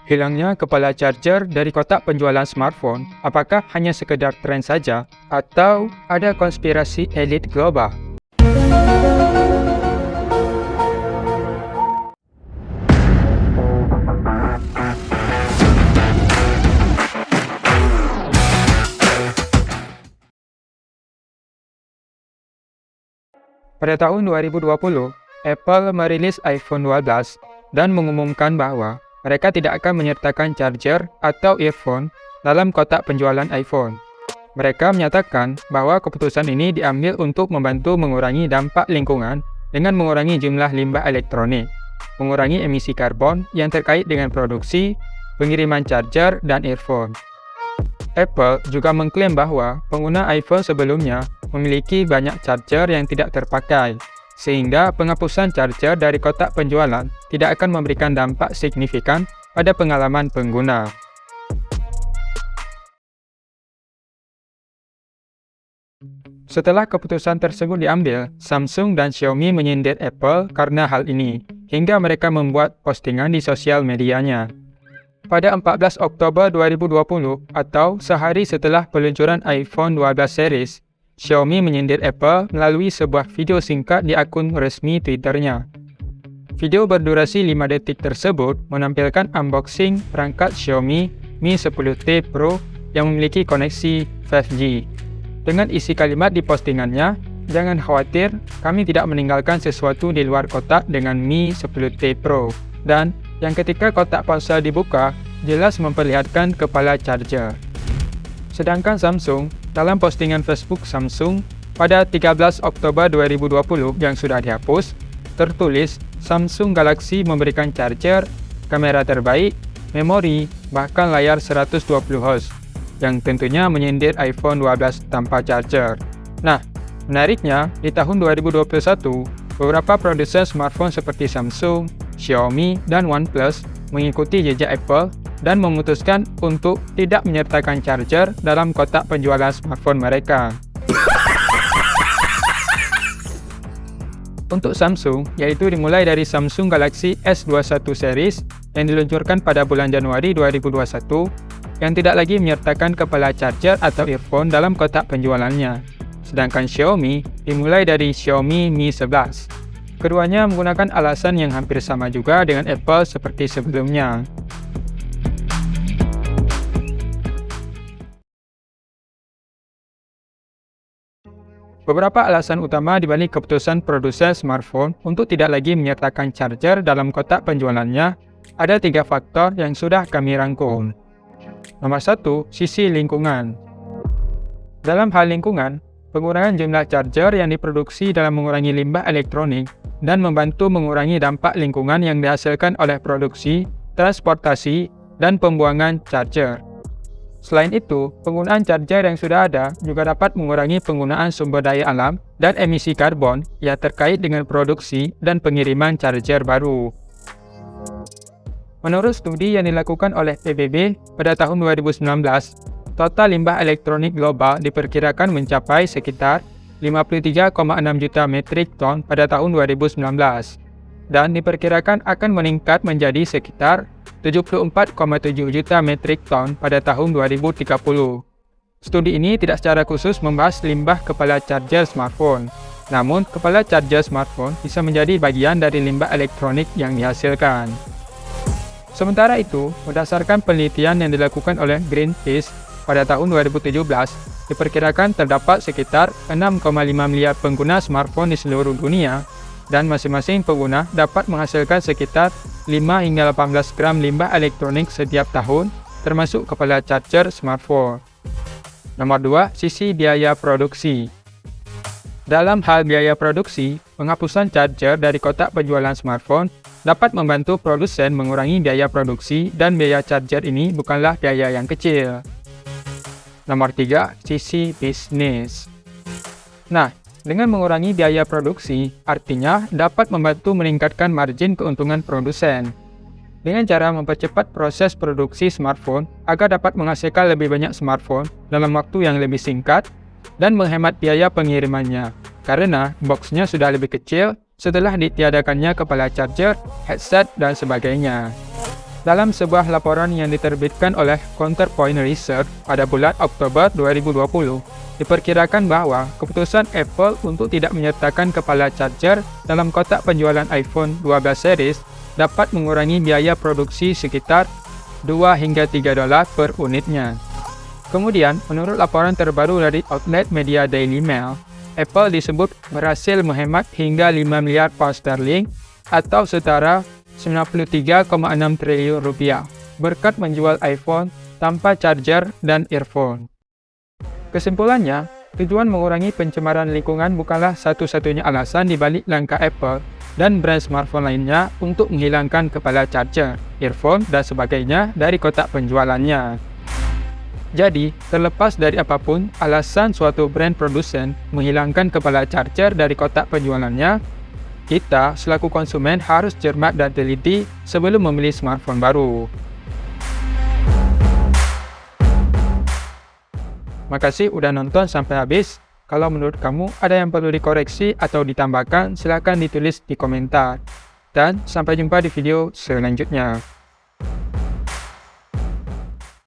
Hilangnya kepala charger dari kotak penjualan smartphone, apakah hanya sekedar tren saja atau ada konspirasi elit global? Pada tahun 2020, Apple merilis iPhone 12 dan mengumumkan bahwa mereka tidak akan menyertakan charger atau earphone dalam kotak penjualan iPhone. Mereka menyatakan bahwa keputusan ini diambil untuk membantu mengurangi dampak lingkungan dengan mengurangi jumlah limbah elektronik, mengurangi emisi karbon yang terkait dengan produksi, pengiriman charger, dan earphone. Apple juga mengklaim bahwa pengguna iPhone sebelumnya memiliki banyak charger yang tidak terpakai, sehingga penghapusan charger dari kotak penjualan tidak akan memberikan dampak signifikan pada pengalaman pengguna. Setelah keputusan tersebut diambil, Samsung dan Xiaomi menyindir Apple karena hal ini, hingga mereka membuat postingan di sosial medianya. Pada 14 Oktober 2020, atau sehari setelah peluncuran iPhone 12 series, Xiaomi menyindir Apple melalui sebuah video singkat di akun resmi Twitter-nya. Video berdurasi 5 detik tersebut menampilkan unboxing perangkat Xiaomi Mi 10T Pro yang memiliki koneksi 5G. Dengan isi kalimat di postingannya, "Jangan khawatir, kami tidak meninggalkan sesuatu di luar kotak dengan Mi 10T Pro." Dan yang ketika kotak ponsel dibuka, jelas memperlihatkan kepala charger. Sedangkan Samsung, dalam postingan Facebook Samsung pada 13 Oktober 2020 yang sudah dihapus, tertulis Samsung Galaxy memberikan charger, kamera terbaik, memori, bahkan layar 120 Hz, yang tentunya menyindir iPhone 12 tanpa charger. Nah, menariknya, di tahun 2021, beberapa produsen smartphone seperti Samsung, Xiaomi, dan OnePlus mengikuti jejak Apple dan memutuskan untuk tidak menyertakan charger dalam kotak penjualan smartphone mereka. Untuk Samsung, yaitu dimulai dari Samsung Galaxy S21 series yang diluncurkan pada bulan Januari 2021, yang tidak lagi menyertakan kepala charger atau earphone dalam kotak penjualannya. Sedangkan Xiaomi dimulai dari Xiaomi Mi 11. Keduanya menggunakan alasan yang hampir sama juga dengan Apple seperti sebelumnya. Beberapa alasan utama dibalik keputusan produsen smartphone untuk tidak lagi menyertakan charger dalam kotak penjualannya, ada 3 faktor yang sudah kami rangkum. Nomor 1, sisi lingkungan. Dalam hal lingkungan, pengurangan jumlah charger yang diproduksi dalam mengurangi limbah elektronik dan membantu mengurangi dampak lingkungan yang dihasilkan oleh produksi, transportasi, dan pembuangan charger. Selain itu, penggunaan charger yang sudah ada juga dapat mengurangi penggunaan sumber daya alam dan emisi karbon yang terkait dengan produksi dan pengiriman charger baru. Menurut studi yang dilakukan oleh PBB pada tahun 2019, total limbah elektronik global diperkirakan mencapai sekitar 53,6 juta metrik ton pada tahun 2019 dan diperkirakan akan meningkat menjadi sekitar 74,7 juta metrik ton pada tahun 2030. Studi ini tidak secara khusus membahas limbah kepala charger smartphone, namun kepala charger smartphone bisa menjadi bagian dari limbah elektronik yang dihasilkan. Sementara itu, berdasarkan penelitian yang dilakukan oleh Greenpeace pada tahun 2017, diperkirakan terdapat sekitar 6,5 miliar pengguna smartphone di seluruh dunia, dan masing-masing pengguna dapat menghasilkan sekitar 5 hingga 18 gram limbah elektronik setiap tahun, termasuk kepala charger smartphone. Nomor 2, sisi biaya produksi. Dalam hal biaya produksi, penghapusan charger dari kotak penjualan smartphone dapat membantu produsen mengurangi biaya produksi, dan biaya charger ini bukanlah biaya yang kecil. Nomor 3, sisi bisnis. Nah, dengan mengurangi biaya produksi, artinya dapat membantu meningkatkan margin keuntungan produsen. Dengan cara mempercepat proses produksi smartphone agar dapat menghasilkan lebih banyak smartphone dalam waktu yang lebih singkat dan menghemat biaya pengirimannya, karena boxnya sudah lebih kecil setelah ditiadakannya kepala charger, headset, dan sebagainya. Dalam sebuah laporan yang diterbitkan oleh Counterpoint Research pada bulan Oktober 2020, diperkirakan bahwa keputusan Apple untuk tidak menyertakan kepala charger dalam kotak penjualan iPhone 12 series dapat mengurangi biaya produksi sekitar 2 hingga 3 dolar per unitnya. Kemudian, menurut laporan terbaru dari outlet media Daily Mail, Apple disebut berhasil menghemat hingga 5 miliar pound sterling atau setara 93,6 triliun rupiah berkat menjual iPhone tanpa charger dan earphone. Kesimpulannya, tujuan mengurangi pencemaran lingkungan bukanlah satu-satunya alasan dibalik langkah Apple dan brand smartphone lainnya untuk menghilangkan kepala charger, earphone, dan sebagainya dari kotak penjualannya. Jadi, terlepas dari apapun alasan suatu brand produsen menghilangkan kepala charger dari kotak penjualannya, kita selaku konsumen harus cermat dan teliti sebelum membeli smartphone baru. Makasih udah nonton sampai habis. Kalau menurut kamu ada yang perlu dikoreksi atau ditambahkan, silakan ditulis di komentar. Dan sampai jumpa di video selanjutnya.